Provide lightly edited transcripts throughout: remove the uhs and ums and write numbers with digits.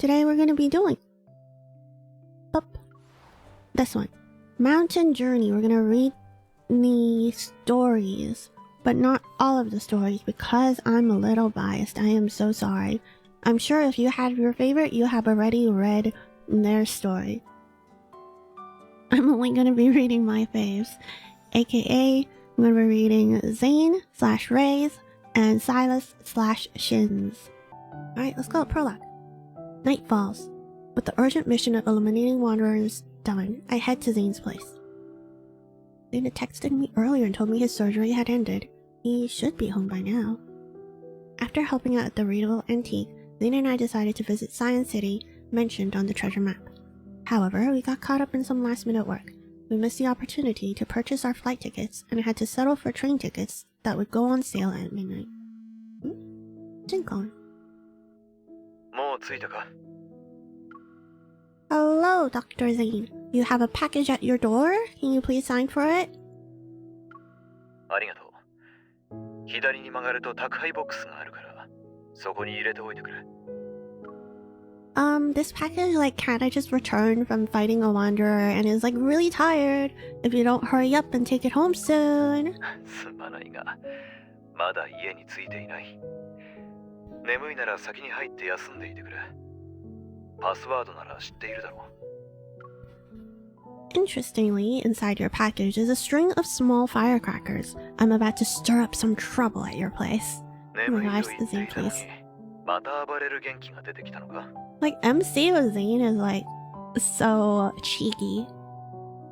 today we're going to be doing. Boop. This one. Mountain Journey. We're going to read the stories, but not all of the stories because I'm a little biased. I am so sorry. I'm sure if you had your favorite, you have already read their story. I'm only going to be reading my faves, aka I'm going to be reading Zayne/Ʒ and Silas/Shins. Alright, let's go. Prologue. Night falls. With the urgent mission of eliminating wanderers done, I head to Zayne's place. Zayne had texted me earlier and told me his surgery had ended. He should be home by now. After helping out at the Readable Antique, Zayne and I decided to visit Science City, mentioned on the treasure map. However, we got caught up in some last-minute work. We missed the opportunity to purchase our flight tickets and had to settle for train tickets that would go on sale at midnight. Jinkon. Hello, Dr. Zayne. You have a package at your door? Can you please sign for it? This package kinda just returned from fighting a wanderer and is really tired. If you don't hurry up and take it home soon. Interestingly, inside your package is a string of small firecrackers. I'm about to stir up some trouble at your place. Oh my gosh, the same place. MC with Zayne is so cheeky.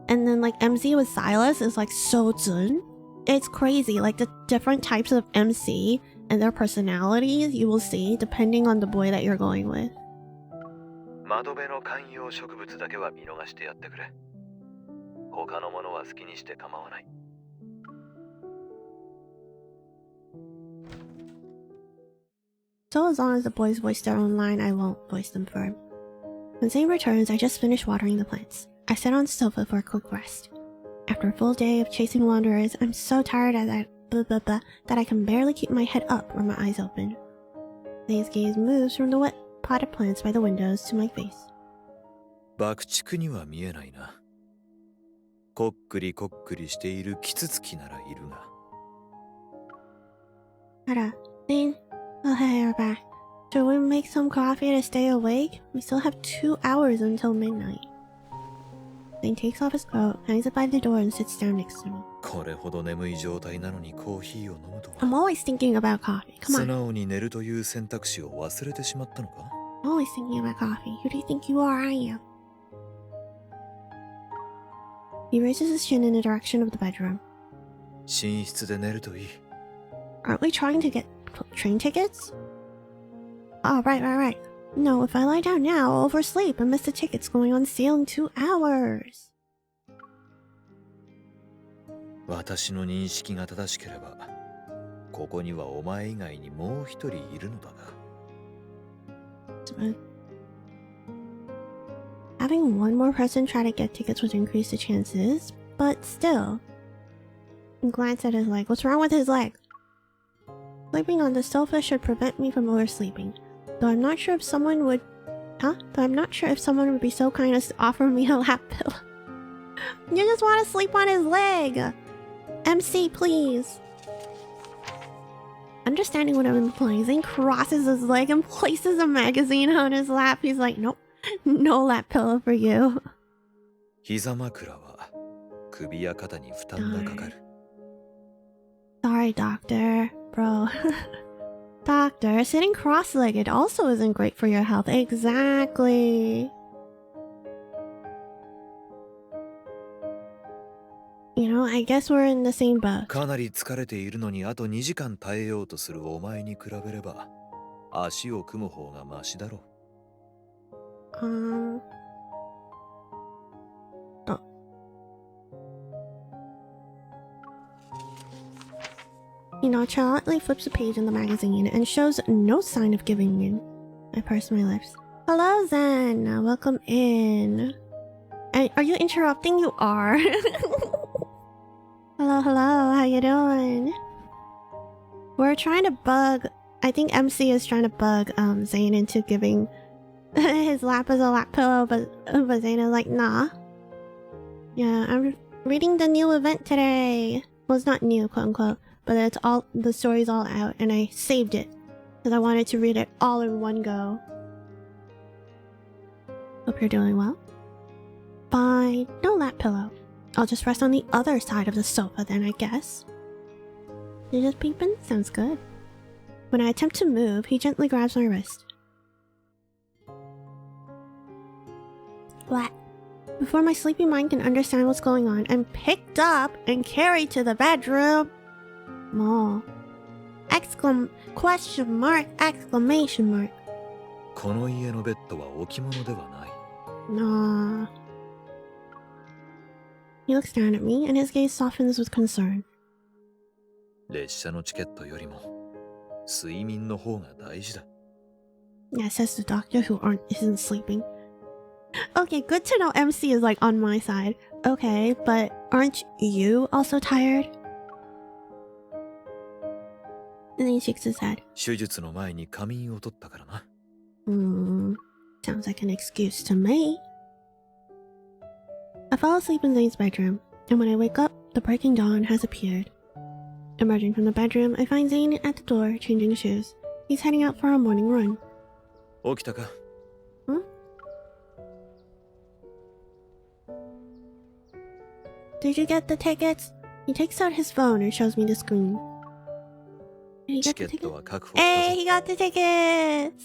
And then MC with Silas is so Ʒ. It's crazy, the different types of MC and their personalities you will see depending on the boy that you're going with. So as long as the boys voice their own line, I won't voice them for him. When Zayne returns, I just finished watering the plants. I sit on the sofa for a quick rest. After a full day of chasing wanderers, I'm so tired that I can barely keep my head up or my eyes open. Zayne's gaze moves from the wet potted plants by the windows to my face. Zayne. Oh hey, we're back. Should we make some coffee to stay awake? We still have 2 hours until midnight. Zayne takes off his coat, hangs it by the door, and sits down next to me. I'm always thinking about coffee. Come on. I'm always thinking about coffee. Who do you think you are? I am. He raises his chin in the direction of the bedroom. Aren't we trying to get train tickets? Oh, right. No, if I lie down now, I'll oversleep and miss the tickets going on sale in 2 hours. Having one more person try to get tickets would increase the chances, but still. He glanced at his leg. What's wrong with his leg? Sleeping on the sofa should prevent me from oversleeping. Though I'm not sure if someone would be so kind as to offer me a lap pillow. You just want to sleep on his leg! MC, please! Understanding what I'm implying, Zayne crosses his leg and places a magazine on his lap. He's like, nope, no lap pillow for you. Sorry, doctor. Bro. Doctor, sitting cross-legged also isn't great for your health. Exactly. You know, I guess we're in the same boat. He nonchalantly flips a page in the magazine and shows no sign of giving in. I purse my lips. Hello, Zen. Welcome in. Are you interrupting? You are. Hello, how you doing? We're trying to bug... I think MC is trying to bug Zayne into giving His lap is a lap pillow, but Zayne is like, nah. Yeah, I'm reading the new event today. Well, it's not new, quote unquote, but it's all, the story's all out, and I saved it because I wanted to read it all in one go. Hope you're doing well. Fine, no lap pillow. I'll just rest on the other side of the sofa then, I guess. You're just peeping? Sounds good. When I attempt to move, he gently grabs my wrist. What? Before my sleepy mind can understand what's going on, I'm picked up and carried to the bedroom. More. Question mark, exclamation mark. この家のベッドは置物ではない。Nah. He looks down at me and his gaze softens with concern. 列車のチケットよりも睡眠の方が大事だ。 Yeah, says the doctor who isn't sleeping. Okay, good to know MC is like on my side. Okay, but aren't you also tired? And then he shakes his head. 手術の前に仮眠を取ったからな。Sounds like an excuse to me. I fall asleep in Zane's bedroom, and when I wake up, the breaking dawn has appeared. Emerging from the bedroom, I find Zayne at the door, changing shoes. He's heading out for a morning run. 起きたか? Did you get the tickets? He takes out his phone and shows me the screen. Did he get the tickets? Hey, he got the tickets!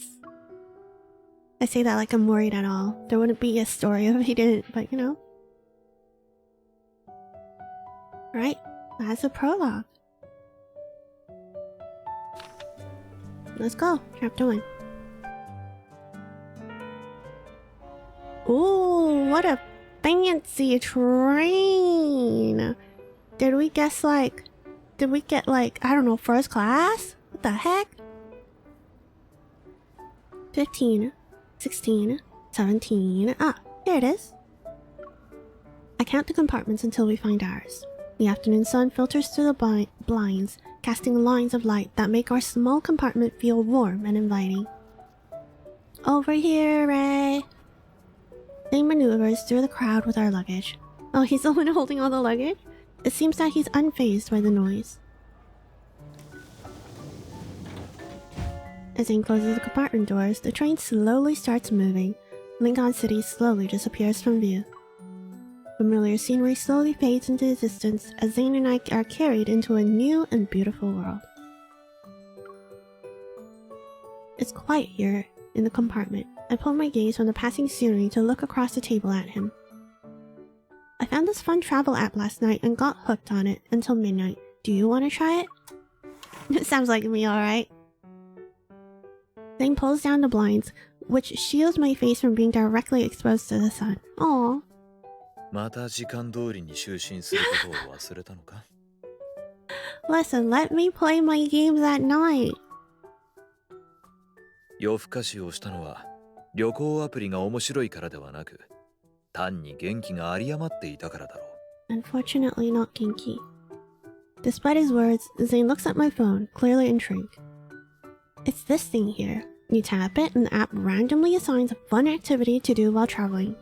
I say that like I'm worried at all. There wouldn't be a story if he didn't, but you know. Right, that's a prologue. Let's go, chapter 1. Ooh, what a fancy train! Did we get like, I don't know, first class? What the heck? 15, 16, 17, here it is. I count the compartments until we find ours. The afternoon sun filters through the blinds, casting lines of light that make our small compartment feel warm and inviting. Over here, Ray! Zayne maneuvers through the crowd with our luggage. Oh, he's the one holding all the luggage? It seems that he's unfazed by the noise. As Zayne closes the compartment doors, the train slowly starts moving. Lincoln City slowly disappears from view. Familiar scenery slowly fades into the distance as Zayne and I are carried into a new and beautiful world. It's quiet here in the compartment. I pull my gaze from the passing scenery to look across the table at him. I found this fun travel app last night and got hooked on it until midnight. Do you want to try it? It sounds like me, alright. Zayne pulls down the blinds, which shields my face from being directly exposed to the sun. Aww. また時間通りに就寝することを忘れたのか? Listen, let me play my games at night. 夜更かしをしたのは旅行アプリが面白いからではなく、単に元気が有り余っていたからだろう。 Unfortunately not Genki. Despite his words, Zayne looks at my phone, clearly intrigued. It's this thing here. You tap it and the app randomly assigns a fun activity to do while traveling.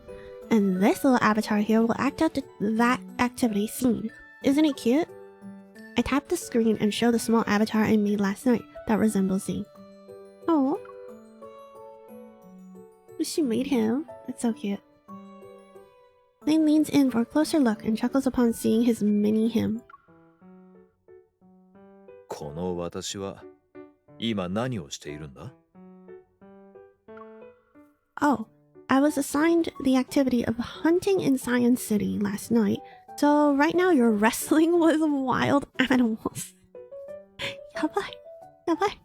And this little avatar here will act out that activity scene. Isn't it cute? I tap the screen and show the small avatar I made last night that resembles Zayne. Oh, she made him. It's so cute. Zayne leans in for a closer look and chuckles upon seeing his mini him. この私は今何をしているんだ? Oh, I was assigned the activity of hunting in Science City last night, so right now you're wrestling with wild animals. Yabai, yabai.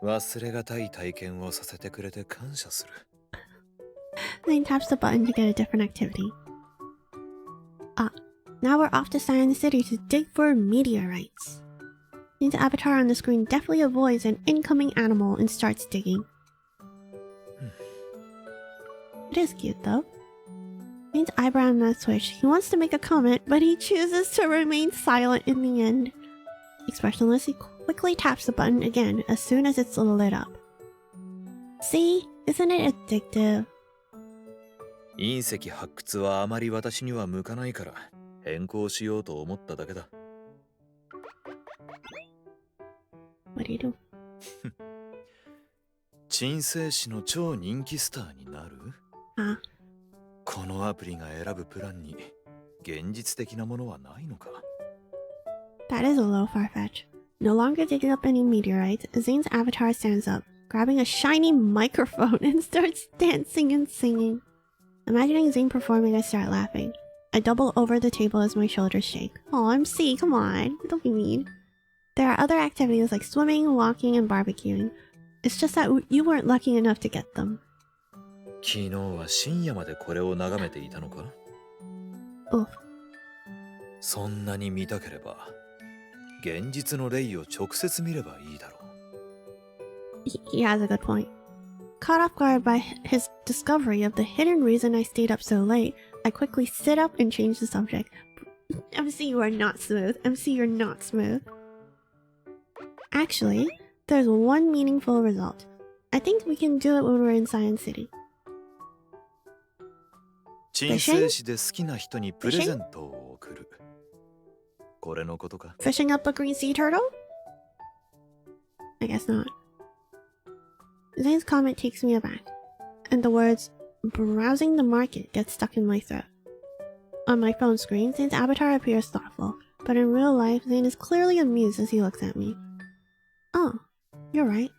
忘れがたい体験をさせてくれて感謝する。 Zayne taps the button to get a different activity. Now we're off to Science City to dig for meteorites. Zayne's avatar on the screen deftly avoids an incoming animal and starts digging. It is cute though. Zayne's eyebrow not twitch. He wants to make a comment, but he chooses to remain silent in the end. Expressionless quickly taps the button again as soon as it's lit up. See? Isn't it addictive? 隕石発掘はあまり私には向かないから変更しようと思っただけだ。What do you do? 鎮静市の超人気スターになる？あ、このアプリが選ぶプランに現実的なものはないのか？ That is a little far-fetched. No longer digging up any meteorites, Zane's avatar stands up, grabbing a shiny microphone and starts dancing and singing. Imagining Zayne performing, I start laughing. I double over the table as my shoulders shake. Oh, MC, come on. Don't be mean. There are other activities like swimming, walking, and barbecuing. It's just that you weren't lucky enough to get them. 昨日は深夜までこれを眺めていたのか？ Oof. そんなに見たければ現実のレイを直接見ればいいだろう。He has a good point. Caught off guard by his discovery of the hidden reason I stayed up so late, I quickly sit up and change the subject. MC, you are not smooth. MC, you're not smooth. Actually, there's one meaningful result. I think we can do it when we're in Science City. 鎮静市で好きな人にプレゼントを贈る。これのことか？ Fishing up a green sea turtle? I guess not. Zane's comment takes me aback, and the words browsing the market get stuck in my throat. On my phone screen, Zane's avatar appears thoughtful, but in real life, Zayne is clearly amused as he looks at me. Oh, you're right.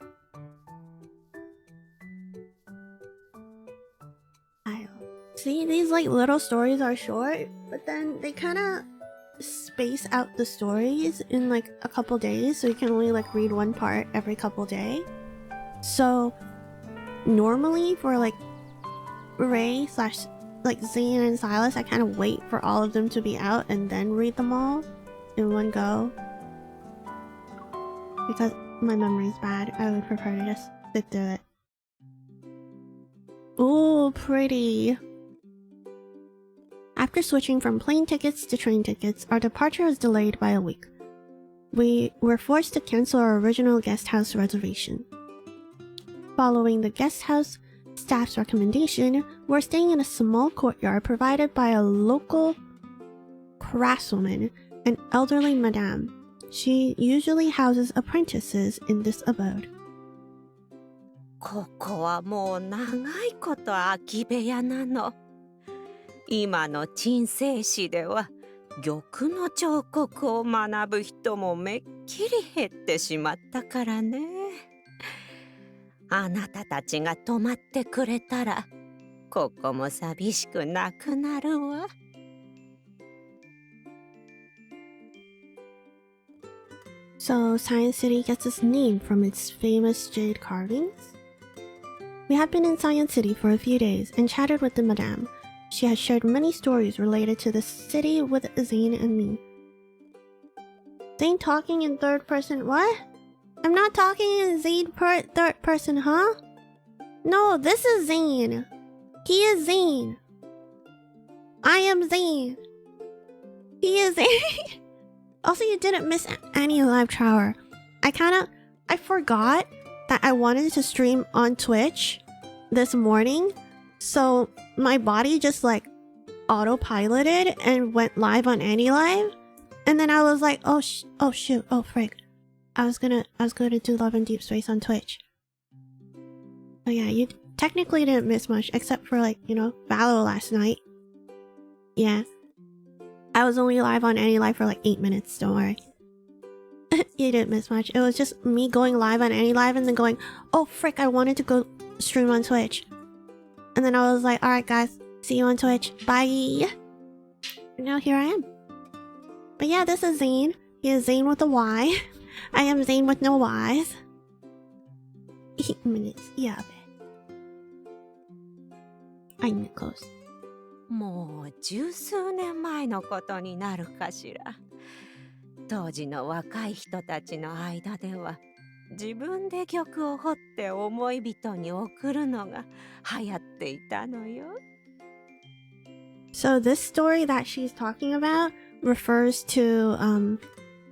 See, these like little stories are short, but then they kind of space out the stories in like a couple days, so you can only like read one part every couple days. So normally for like Ray / like Zayne and Silas, I kind of wait for all of them to be out and then read them all in one go. Because my memory is bad, I would prefer to just sit through it. Ooh, pretty. After switching from plane tickets to train tickets, our departure was delayed by a week. We were forced to cancel our original guest house reservation. Following the guest house staff's recommendation, we're staying in a small courtyard provided by a local craftswoman, an elderly madame. She usually houses apprentices in this abode. ここはもう長いこと空き部屋なの。今の鎮静市では玉の彫刻を学ぶ人もめっきり減ってしまったからね。あなたたちが泊まってくれたらここも寂しくなくなるわ。So Science City gets its name from its famous jade carvings? We have been in Science City for a few days and chatted with the madame. She has shared many stories related to the city with Zayne and me. Zayne talking in third person? What? I'm not talking in Zayne third person, huh? No, this is Zayne. He is Zayne. I am Zayne. He is Zayne. Also, you didn't miss any live tower. I forgot that I wanted to stream on Twitch this morning, so my body just like autopiloted and went live on AnyLive, and then I was like, oh shoot, oh frick, I was gonna do Love and Deep Space on Twitch. Oh yeah, you technically didn't miss much except for like, you know, Valo last night. Yeah, I was only live on AnyLive for like 8 minutes. Don't worry. You didn't miss much. It was just me going live on AnyLive and then going, oh frick, I wanted to go stream on Twitch. And then I was like, alright guys, see you on Twitch. Bye. And now here I am. But yeah, this is Zayne. He is Zayne with a Y. I am Zayne with no Ys. 8 minutes. Yeah, I'm Nicholas. もう十数年前のことになるかしら。当時の若い人たちの間では自分で曲を彫って思い人に送るのが流行っていたのよ。So this story that she's talking about refers to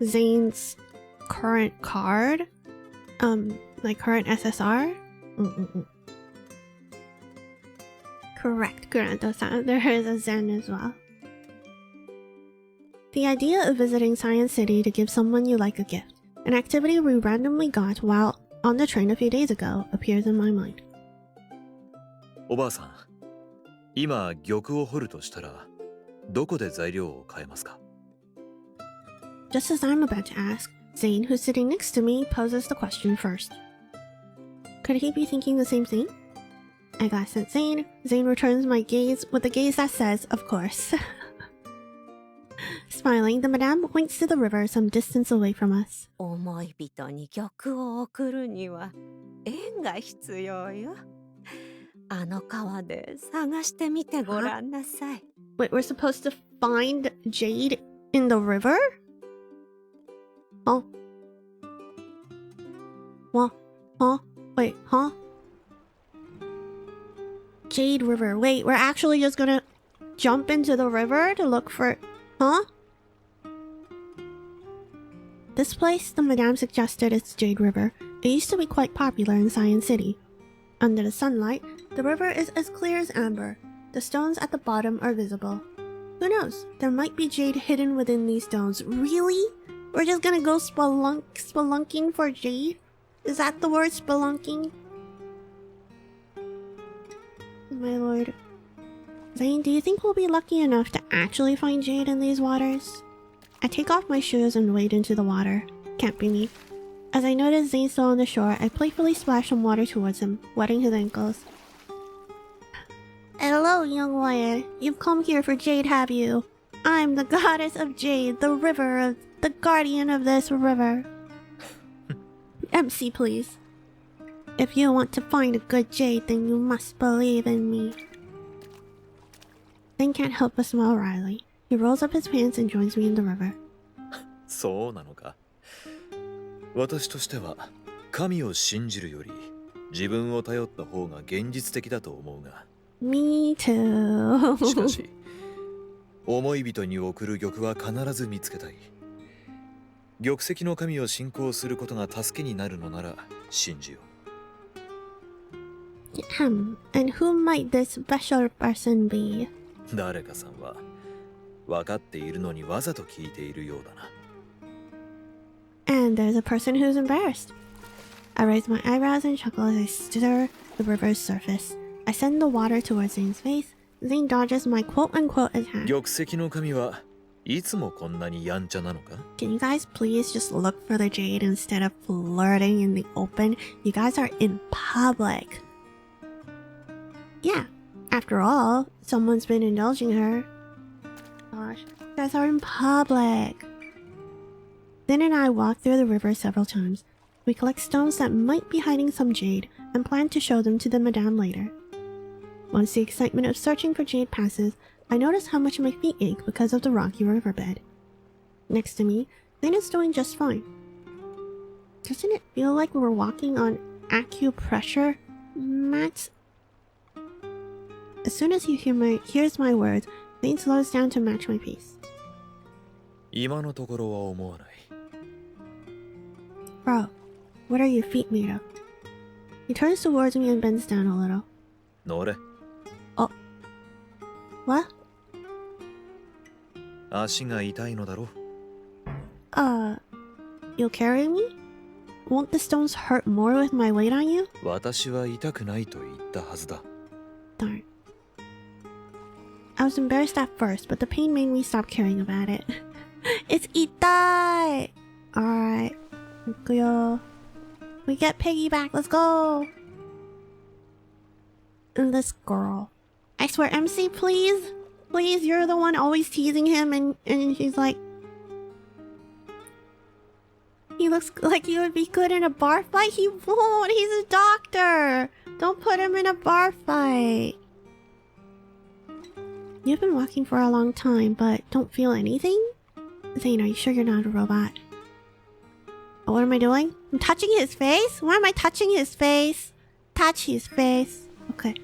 Zayne's current card. Like current SSR. Correct, Kurando-san. There is a Zen as well. The idea of visiting Science City to give someone you like a gift, an activity we randomly got while on the train a few days ago, appears in my mind. おばあさん、今玉を掘るとしたらどこで材料を買えますか？ Just as I'm about to ask, Zayne, who's sitting next to me, poses the question first. Could he be thinking the same thing? I glance at Zayne. Zayne returns my gaze with a gaze that says, of course. Smiling, the madame points to the river some distance away from us. 思い人に玉を送るには縁が必要よ。あの川で探してみてごらんなさい。Wait, we're supposed to find jade in the river? Oh. What? Huh? Wait, huh? Jade River. Wait, we're actually just gonna jump into the river to look for... Huh? This place, the madame suggested, is Jade River. It used to be quite popular in Science City. Under the sunlight, the river is as clear as amber. The stones at the bottom are visible. Who knows? There might be jade hidden within these stones. Really? We're just gonna go spelunking for jade? Is that the word, spelunking? My lord. Zayne, do you think we'll be lucky enough to actually find jade in these waters? I take off my shoes and wade into the water. Can't be me. As I notice Zayne still on the shore, I playfully splash some water towards him, wetting his ankles. Hello, young warrior. You've come here for jade, have you? I'm the goddess of jade, the guardian of this river. MC, please. If you want to find a good jade, then you must believe in me. Zayne can't help but smile wryly. He rolls up his pants and joins me in the river. そうなのか。私としては神を信じるより自分を頼った方が現実的だと思うが。Me too. しかし、思い人に送る玉は必ず見つけたい。玉石の神を信仰することが助けになるのなら信じよう。And who might this special person be? 誰かさんは分かっているのにわざと聞いているようだな。And there's a person who's embarrassed. I raise my eyebrows and chuckle as I stir the river's surface. I send the water towards Zayne's face. Zayne dodges my quote-unquote attack. 玉石の神はいつもこんなにやんちゃなのか? Can you guys please just look for the jade instead of flirting in the open? You guys are in public. Yeah, after all, someone's been indulging her. Gosh, you guys are in public. Zayne and I walk through the river several times. We collect stones that might be hiding some jade and plan to show them to the madame later. Once the excitement of searching for jade passes, I notice how much my feet ache because of the rocky riverbed. Next to me, Zayne is doing just fine. Doesn't it feel like we're walking on acupressure mats? As soon as he hears my words, Zayne slows down to match my pace. 今のところは思わない。Bro, what are your feet made of? He turns towards me and bends down a little. 乗れ。Oh. What? 足が痛いのだろ。You'll carry me? Won't the stones hurt more with my weight on you? 私は痛くないと言ったはずだ。Darn. I was embarrassed at first, but the pain made me stop caring about it. It's itai! Alright. We get piggyback, let's go! And this girl. I swear, MC, please? Please, you're the one always teasing him and he's like... He looks like he would be good in a bar fight. He won't, he's a doctor! Don't put him in a bar fight. You've been walking for a long time, but don't feel anything? Zayne, are you sure you're not a robot? Oh, what am I doing? I'm touching his face? Why am I touching his face? Touch his face. Okay.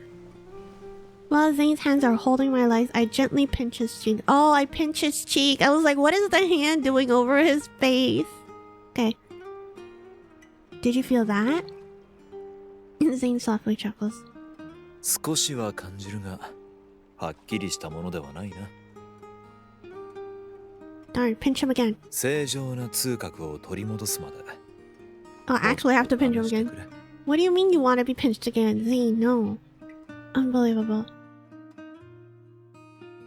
While Zayne's hands are holding my legs, I gently pinch his cheek. Oh, I pinch his cheek. I was like, what is the hand doing over his face? Okay. Did you feel that? Zane softly chuckles. 少しは感じるが、はっきりしたものではないな。Darn, pinch him again. 正常な痛覚を取り戻すまで。Oh, actually, I have to pinch him again. What do you mean you want to be pinched again? Zane, no. Unbelievable.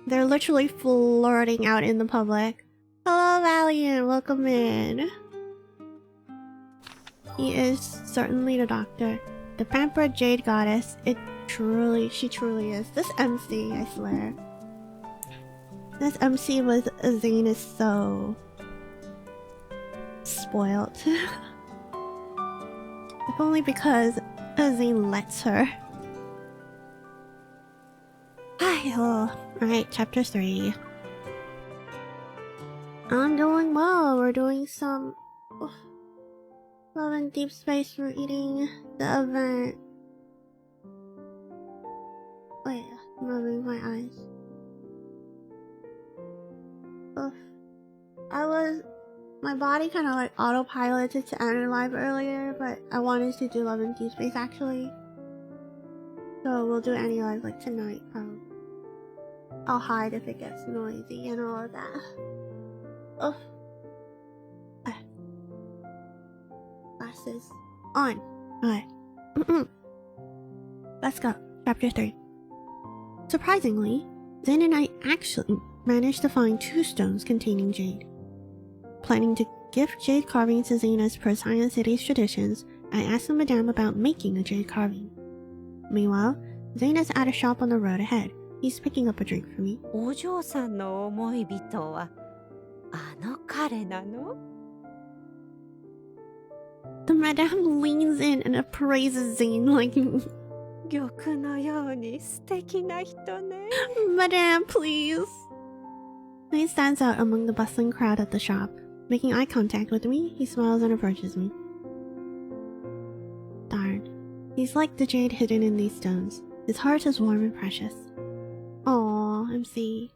They're literally flirting out in the public. Hello, Valiant. Welcome in. He is certainly the doctor. The pampered jade goddess. She truly is. This MC, I swear. This MC with Zayne is so spoiled. If only because Zayne lets her. Alright, chapter 3. I'm doing well. We're doing some Love and Deep Space reading the event. Wait, I'm rubbing my eyes. My body kind of like autopiloted to enter live earlier, but I wanted to do Love and Deep Space actually. So we'll do any live like tonight probably. I'll hide if it gets noisy and all of that. Glasses on. Alright. Let's go. Chapter 3. Surprisingly, Zayne and I actually managed to find 2 stones containing jade. Planning to gift jade carving to Zayne as per Science City's traditions, I asked the madame about making a jade carving. Meanwhile, Zayne is at a shop on the road ahead. He's picking up a drink for me. お嬢さんの思い人はあの彼なの? The madame leans in and appraises Zayne like, 玉のように素敵な人ね. Madame, please. Zayne stands out among the bustling crowd at the shop. Making eye contact with me, he smiles and approaches me. Darn. He's like the jade hidden in these stones. His heart is warm and precious. Aww, MC.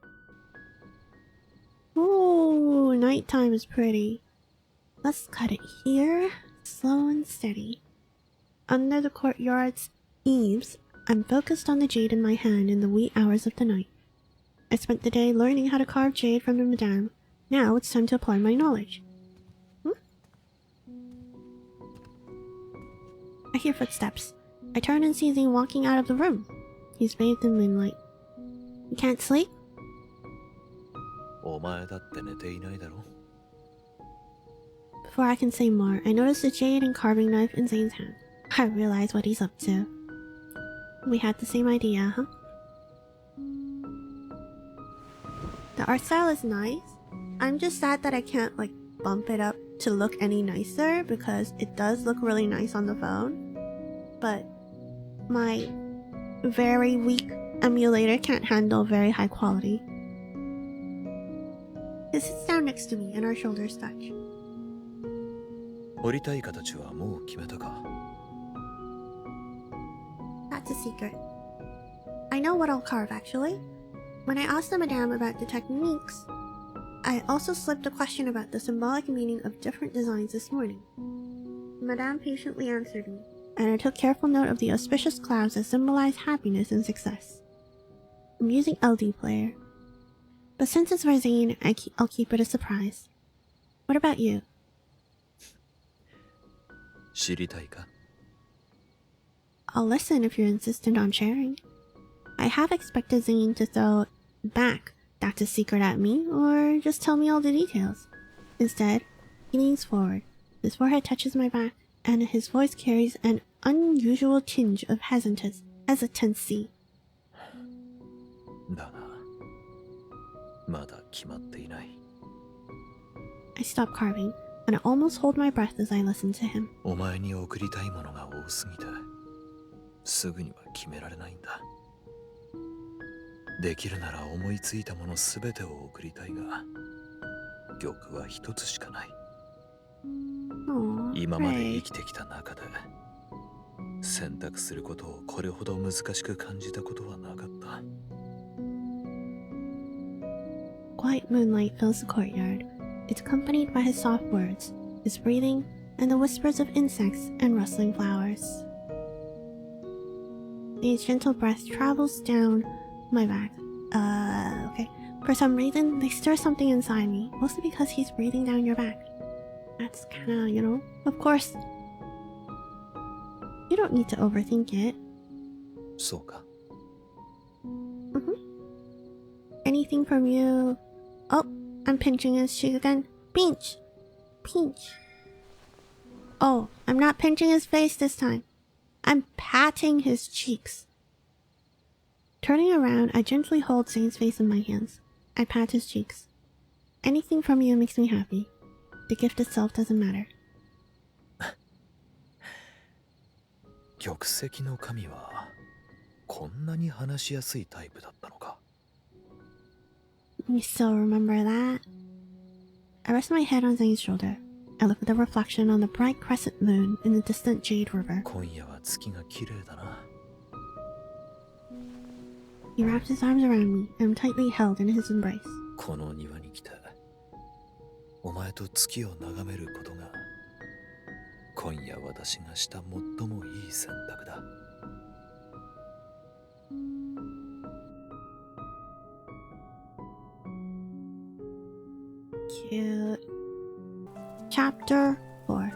Ooh, nighttime is pretty. Let's cut it here, slow and steady. Under the courtyard's eaves, I'm focused on the jade in my hand in the wee hours of the night. I spent the day learning how to carve jade from the madame. Now it's time to apply my knowledge. I hear footsteps. I turn and see Zayne walking out of the room. He's bathed in moonlight. You can't sleep? お前だって寝ていないだろ? Before I can say more, I notice the jade and carving knife in Zayne's hand. I realize what he's up to. We had the same idea, huh? The art style is nice. I'm just sad that I can't like bump it up to look any nicer because it does look really nice on the phone. But my very weak emulator can't handle very high quality. He sits down next to me and our shoulders touch. 彫りたい形はもう決めたか? That's a secret. I know what I'll carve actually. When I asked the madame about the techniques, I also slipped a question about the symbolic meaning of different designs this morning. Madame patiently answered me, and I took careful note of the auspicious clouds that symbolize happiness and success. I'm using LD player. But since it's for Zayne, I'll keep it a surprise. What about you? 知りたいか? I'll listen if you're insistent on sharing. I half expected Zayne to throw back "That's a secret" at me, or just tell me all the details. Instead, he leans forward. His forehead touches my back, and his voice carries an unusual tinge of hesitancy. だな。まだ決まっていない。 I stop carving, and I almost hold my breath as I listen to him. お前に送りたいものが多すぎて、すぐには決められないんだ。できるなら思いついたものすべてを送りたいが、玉は一つしかない。今まで生きてきた中で、選択することをこれほど難しく感じたことはなかった。Quiet moonlight fills the courtyard. It's accompanied by his soft words, his breathing, and the whispers of insects and rustling flowers. Zane's gentle breath travels down my back. Okay. For some reason, they stir something inside me, mostly because he's breathing down your back. That's kinda, you know, of course. You don't need to overthink it. そうか。Anything from you? Oh, I'm pinching his cheek again. Pinch! Pinch. Oh, I'm not pinching his face this time. I'm patting his cheeks. Turning around, I gently hold Zane's face in my hands. I pat his cheeks. Anything from you makes me happy. The gift itself doesn't matter. 玉石の神はこんなに話しやすいタイプだったのか。You still remember that? I rest my head on Zane's shoulder. I look at the reflection on the bright crescent moon in the distant Jade River. 今夜は月が綺麗だな。He wraps his arms around me, and I'm tightly held in his embrace. この庭に来てお前と月を眺めることが今夜私がした最もいい選択だ。Cute. Chapter 4.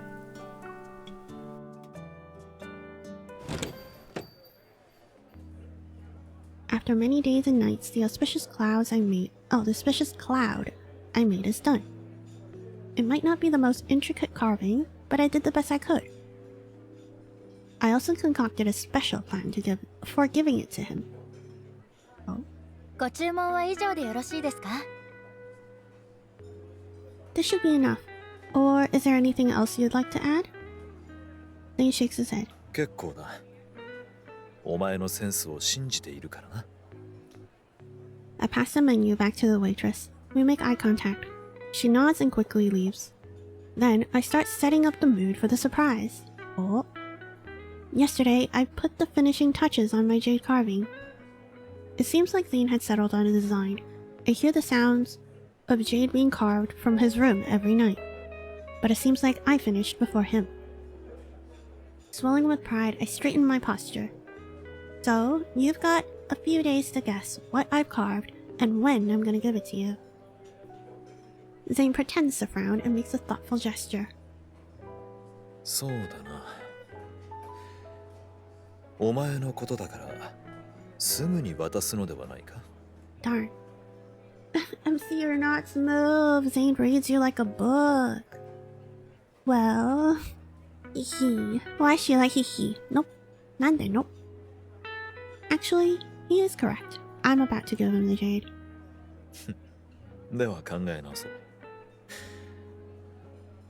After many days and nights, the auspicious cloud I made is done. It might not be the most intricate carving, but I did the best I could. I also concocted a special plan for giving it to him. Oh? ご注文は以上でよろしいですか? This should be enough. Or is there anything else you'd like to add? Then he shakes his head. 結構だ。お前のセンスを信じているからな。I pass the menu back to the waitress. We make eye contact. She nods and quickly leaves. Then I start setting up the mood for the surprise. Oh. Yesterday, I put the finishing touches on my jade carving. It seems like Zayne had settled on a design. I hear the sounds of jade being carved from his room every night. But it seems like I finished before him. Swelling with pride, I straighten my posture. So, you've got a few days to guess what I've carved and when I'm gonna give it to you. Zayne pretends to frown and makes a thoughtful gesture. そうだな。お前のことだからすぐに渡すのではないか。 Darn. MC, you're not smooth. Zayne reads you like a book. Well, he. Why is she like he? Nope. Nande, nope. Actually, he is correct. I'm about to give him the jade. では考え直そう。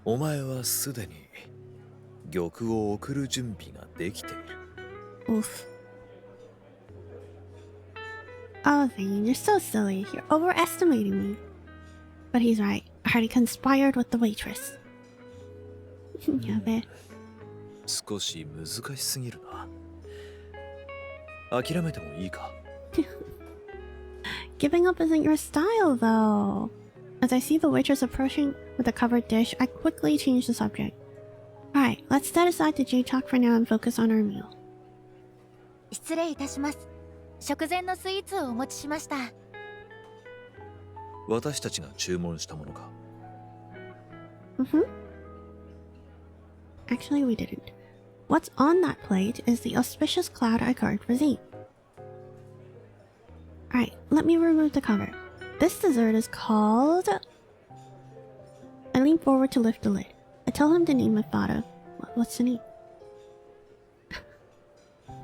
お前はすでに玉を送る準備ができている。Oof. Oh, Zayne, you're so silly. You're overestimating me. But he's right. I already conspired with the waitress. やべ。少し難しすぎるな。諦めてもいいか。Giving up isn't your style, though. As I see the waitress approaching with a covered dish, I quickly change the subject. Alright, let's set aside the Jade talk for now and focus on our meal. 失礼いたします。食前のスイーツをお持ちしました。私たちが注文したものか。Actually, we didn't. What's on that plate is the auspicious cloud I carved for Zayne. Alright, let me remove the cover. This dessert is called... I lean forward to lift the lid. I tell him the name of Vado. What's the name?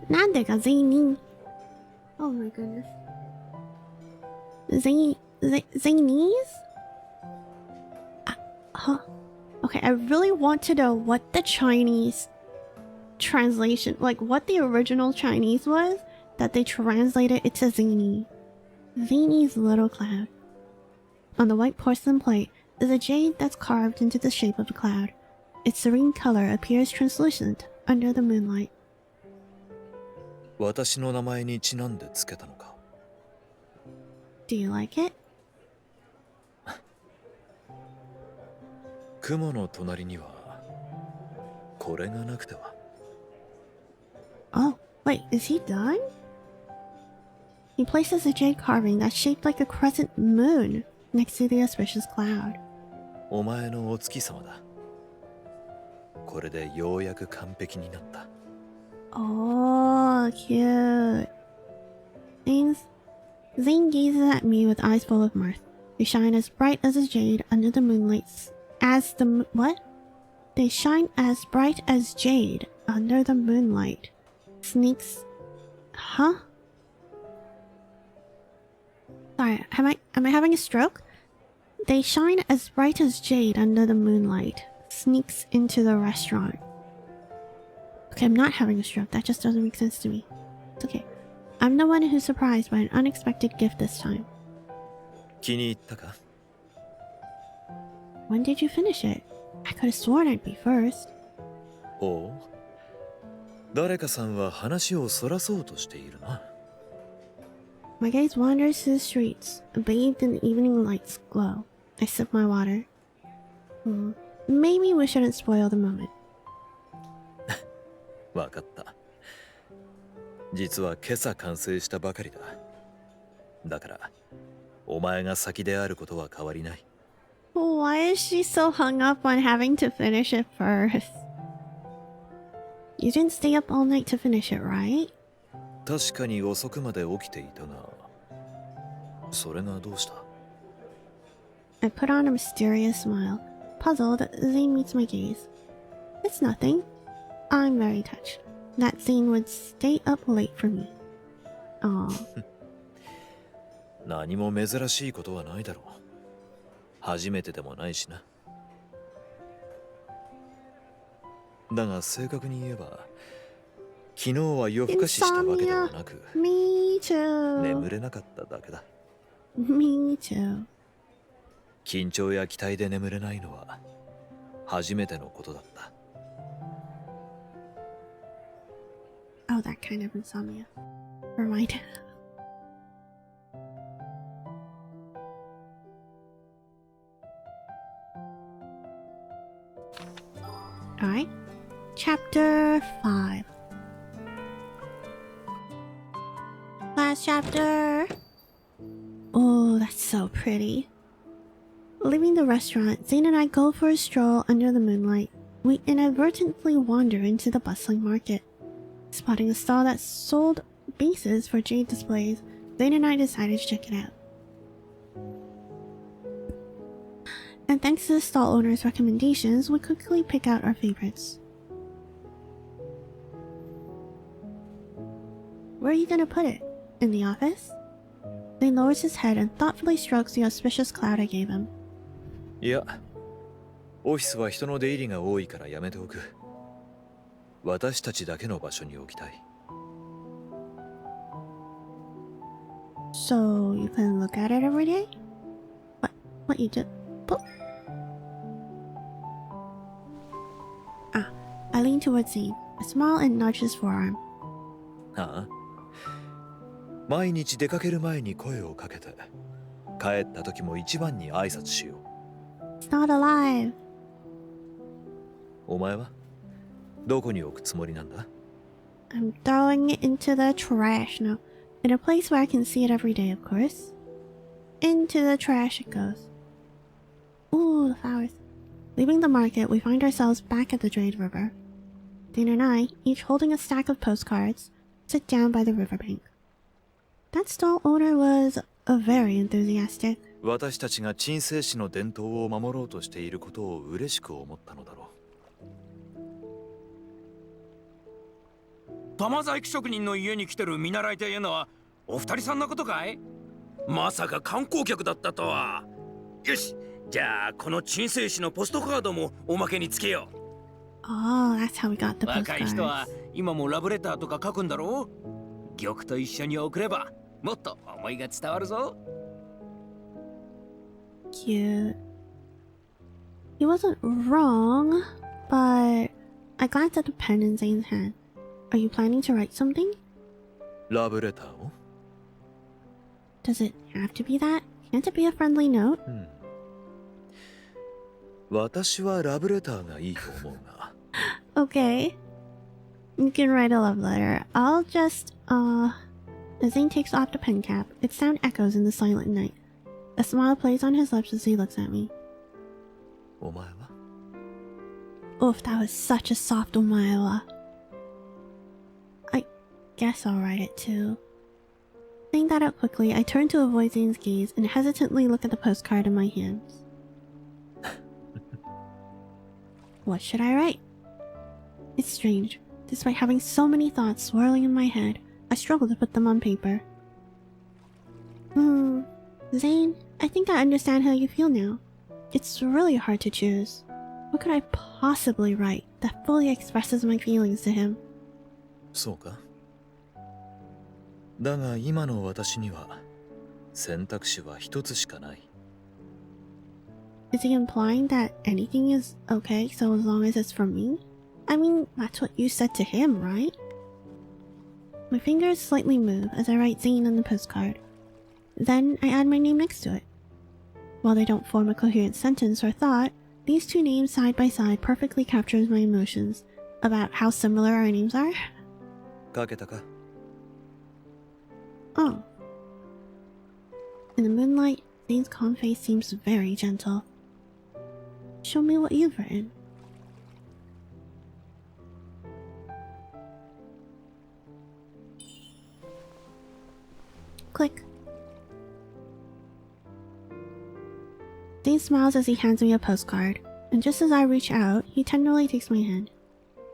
Nande ga Zayne. Oh my goodness. Zaynese? Huh? Okay, I really want to know what the Chinese translation, like what the original Chinese was that they translated it to Zayne. Zayne's little cloud. On the white porcelain plate is a jade that's carved into the shape of a cloud. Its serene color appears translucent under the moonlight. 私の名前にちなんでつけたのか。Do you like it? 雲の隣にはこれがなくては。 Oh, wait, is he done? He places a jade carving that's shaped like a crescent moon next to the auspicious cloud. お前のお月様だ。これでようやく完璧になった。 Oh, cute. Zayne gazes at me with eyes full of mirth. They shine as bright as a jade under the moonlight. What? They shine as bright as jade under the moonlight. Sneaks. Huh? Sorry, am I having a stroke? They shine as bright as jade under the moonlight. Sneaks into the restaurant. Okay, I'm not having a stroke. That just doesn't make sense to me. It's okay. I'm the one who's surprised by an unexpected gift this time. 気に入ったか? When did you finish it? I could have sworn I'd be first. おう。誰かさんは話をそらそうとしているな。 My gaze wanders to the streets, bathed in the evening light's glow. I sip my water. Maybe we shouldn't spoil the moment. わかった。実は今朝完成したばかりだ。だから、お前が先であることは変わりない。 Why is she so hung up on having to finish it first? You didn't stay up all night to finish it, right? 確かに遅くまで起きていたが、それがどうした? I put on a mysterious smile. Puzzled, Zayne meets my gaze. It's nothing. I'm very touched that Zayne would stay up late for me. Aww. 何も珍しいことはないだろう。初めてでもないしな。だが正確に言えば、昨日は夜更かししたわけではなく、 Me too. 眠れなかっただけだ。 Me too. 緊張や期待で眠れないのは初めてのことだった。 Oh, that kind of insomnia. Reminded. Alright. Chapter 5. Last chapter. Oh, that's so pretty. Leaving the restaurant, Zayne and I go for a stroll under the moonlight. We inadvertently wander into the bustling market. Spotting a stall that sold bases for jade displays, Zayne and I decided to check it out. And thanks to the stall owner's recommendations, we quickly pick out our favorites. Where are you gonna put it? In the office? Zayne lowers his head and thoughtfully strokes the auspicious cloud I gave him. いや、オフィスは人の出入りが多いからやめておく。私たちだけの場所に置きたい。 So you can look at it every day? What you do? I lean towards Zayne. I smile and nudge his forearm. はあ、毎日出かける前に声をかけて、帰った時も一番に挨拶しよう。 It's not alive. お前はどこに置くつもりなんだ? I'm throwing it into the trash now. In a place where I can see it every day, of course. Into the trash it goes. Ooh, the flowers. Leaving the market, we find ourselves back at the Jade River. Zayne and I, each holding a stack of postcards, sit down by the riverbank. That stall owner was very enthusiastic. 私たちが鎮西市の伝統を守ろうとしていることを嬉しく思ったのだろう。玉細工職人の家に来てる見習いというのはお二人さんのことかい？まさか観光客だったとは。よし、じゃあこの鎮西市のポストカードもおまけにつけよう。 Oh, that's how we got the 若い人は postcards. 今もラブレターとか書くんだろう？玉と一緒に送ればもっと思いが伝わるぞ。 Cute. He wasn't wrong, but I glanced at the pen in Zayne's hand. Are you planning to write something? ラブレターを? Does it have to be that? Can't it be a friendly note? 私はラブレターがいいと思うが。Okay. You can write a love letter. I'll just, As Zane takes off the pen cap, its sound echoes in the silent night. A smile plays on his lips as he looks at me. お前は Oof, that was such a soft omaewa. I guess I'll write it too. Saying that out quickly, I turn to avoid Zane's gaze and hesitantly look at the postcard in my hands. What should I write? It's strange. Despite having so many thoughts swirling in my head, I struggle to put them on paper. Zane, I think I understand how you feel now. It's really hard to choose. What could I possibly write that fully expresses my feelings to him? そうか。だが今の私には選択肢は一つしかない。Is he implying that anything is okay so as long as it's from me? I mean, that's what you said to him, right? My fingers slightly move as I write Zane on the postcard. Then I add my name next to it. While they don't form a coherent sentence or thought, these two names side by side perfectly captures my emotions about how similar our names are. 書けたか Oh. In the moonlight, Zane's calm face seems very gentle. Show me what you've written. Click. Zane smiles as he hands me a postcard, and just as I reach out, he tenderly takes my hand.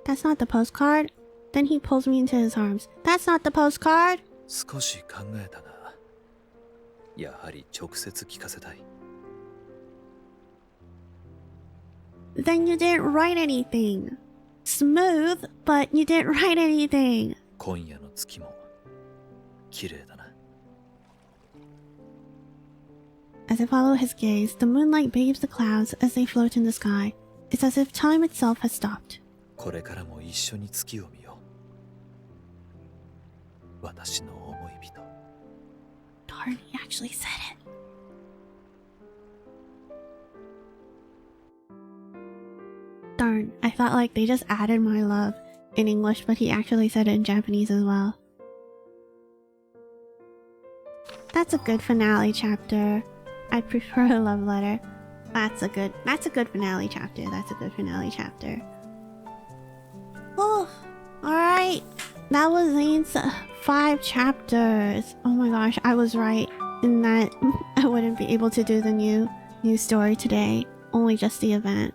That's not the postcard. Then he pulls me into his arms. That's not the postcard! 少し考えたが、やはり直接聞かせたい。Then you didn't write anything. Smooth, but you didn't write anything. 今夜の月も綺麗だな。As I follow his gaze, the moonlight bathes the clouds as they float in the sky. It's as if time itself has stopped. これからも一緒に月を見よう。私の思い人。Darn, he actually said it. Darn, I felt like they just added my love in English, but he actually said it in Japanese as well. That's a good finale chapter. I prefer a love letter. That's a good finale chapter. That's a good finale chapter. Oh, alright. That was Zane's 5 chapters. Oh my gosh, I was right in that I wouldn't be able to do the new story today. Only just the event.